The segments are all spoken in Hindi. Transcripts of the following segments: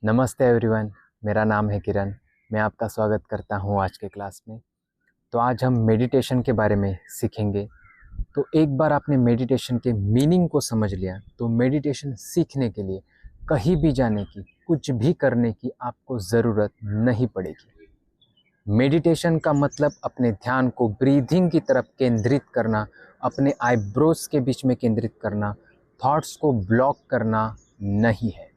नमस्ते एवरीवन, मेरा नाम है किरण। मैं आपका स्वागत करता हूँ आज के क्लास में। तो आज हम मेडिटेशन के बारे में सीखेंगे। तो एक बार आपने मेडिटेशन के मीनिंग को समझ लिया तो मेडिटेशन सीखने के लिए कहीं भी जाने की, कुछ भी करने की आपको ज़रूरत नहीं पड़ेगी। मेडिटेशन का मतलब अपने ध्यान को ब्रीथिंग की तरफ केंद्रित करना, अपने आईब्रोज के बीच में केंद्रित करना, थॉट्स को ब्लॉक करना नहीं है।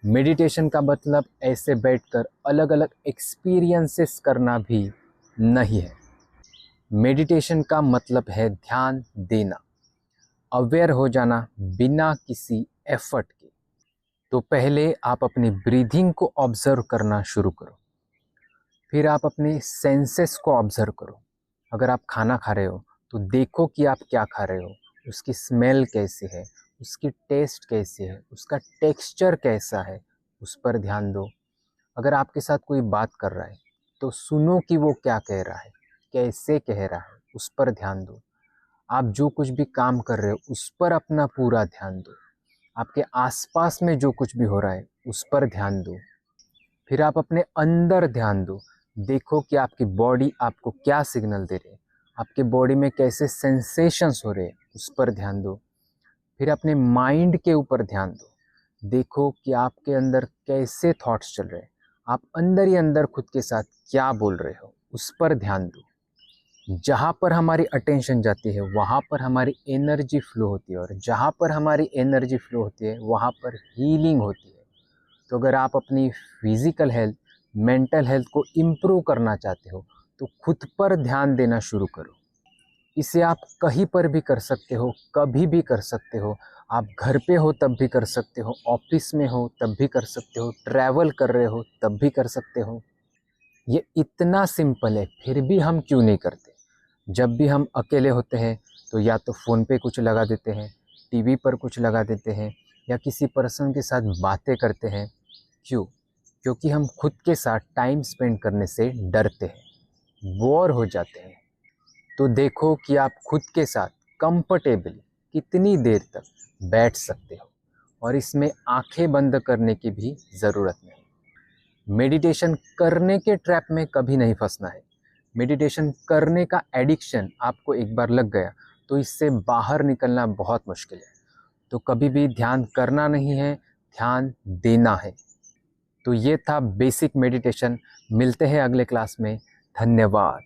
मेडिटेशन का मतलब ऐसे बैठकर अलग अलग एक्सपीरियंसेस करना भी नहीं है। मेडिटेशन का मतलब है ध्यान देना, अवेयर हो जाना बिना किसी एफर्ट के। तो पहले आप अपनी ब्रीथिंग को ऑब्जर्व करना शुरू करो, फिर आप अपने सेंसेस को ऑब्जर्व करो। अगर आप खाना खा रहे हो तो देखो कि आप क्या खा रहे हो, उसकी स्मेल कैसी है, उसकी टेस्ट कैसी है, उसका टेक्सचर कैसा है, उस पर ध्यान दो। अगर आपके साथ कोई बात कर रहा है तो सुनो कि वो क्या कह रहा है, कैसे कह रहा है, उस पर ध्यान दो। आप जो कुछ भी काम कर रहे हो उस पर अपना पूरा ध्यान दो। आपके आसपास में जो कुछ भी हो रहा है उस पर ध्यान दो। फिर आप अपने अंदर ध्यान दो। देखो कि आपकी बॉडी आपको क्या सिग्नल दे रही है, आपके बॉडी में कैसे सेंसेशंस हो रहे हैं, उस पर ध्यान दो। फिर अपने माइंड के ऊपर ध्यान दो। देखो कि आपके अंदर कैसे थॉट्स चल रहे हैं, आप अंदर ही अंदर खुद के साथ क्या बोल रहे हो, उस पर ध्यान दो। जहाँ पर हमारी अटेंशन जाती है वहाँ पर हमारी एनर्जी फ्लो होती है, और जहाँ पर हमारी एनर्जी फ्लो होती है वहाँ पर हीलिंग होती है। तो अगर आप अपनी फिज़िकल हेल्थ, मेंटल हेल्थ को इम्प्रूव करना चाहते हो तो खुद पर ध्यान देना शुरू करो। इसे आप कहीं पर भी कर सकते हो, कभी भी कर सकते हो। आप घर पे हो तब भी कर सकते हो, ऑफिस में हो तब भी कर सकते हो, ट्रैवल कर रहे हो तब भी कर सकते हो। ये इतना सिंपल है, फिर भी हम क्यों नहीं करते। जब भी हम अकेले होते हैं तो या तो फ़ोन पे कुछ लगा देते हैं, टीवी पर कुछ लगा देते हैं, या किसी पर्सन के साथ बातें करते हैं। क्यों? क्योंकि हम खुद के साथ टाइम स्पेंड करने से डरते हैं, बोर हो जाते हैं। तो देखो कि आप खुद के साथ कंफर्टेबली कितनी देर तक बैठ सकते हो, और इसमें आंखें बंद करने की भी ज़रूरत नहीं। मेडिटेशन करने के ट्रैप में कभी नहीं फंसना है। मेडिटेशन करने का एडिक्शन आपको एक बार लग गया तो इससे बाहर निकलना बहुत मुश्किल है। तो कभी भी ध्यान करना नहीं है, ध्यान देना है। तो ये था बेसिक मेडिटेशन। मिलते हैं अगले क्लास में। धन्यवाद।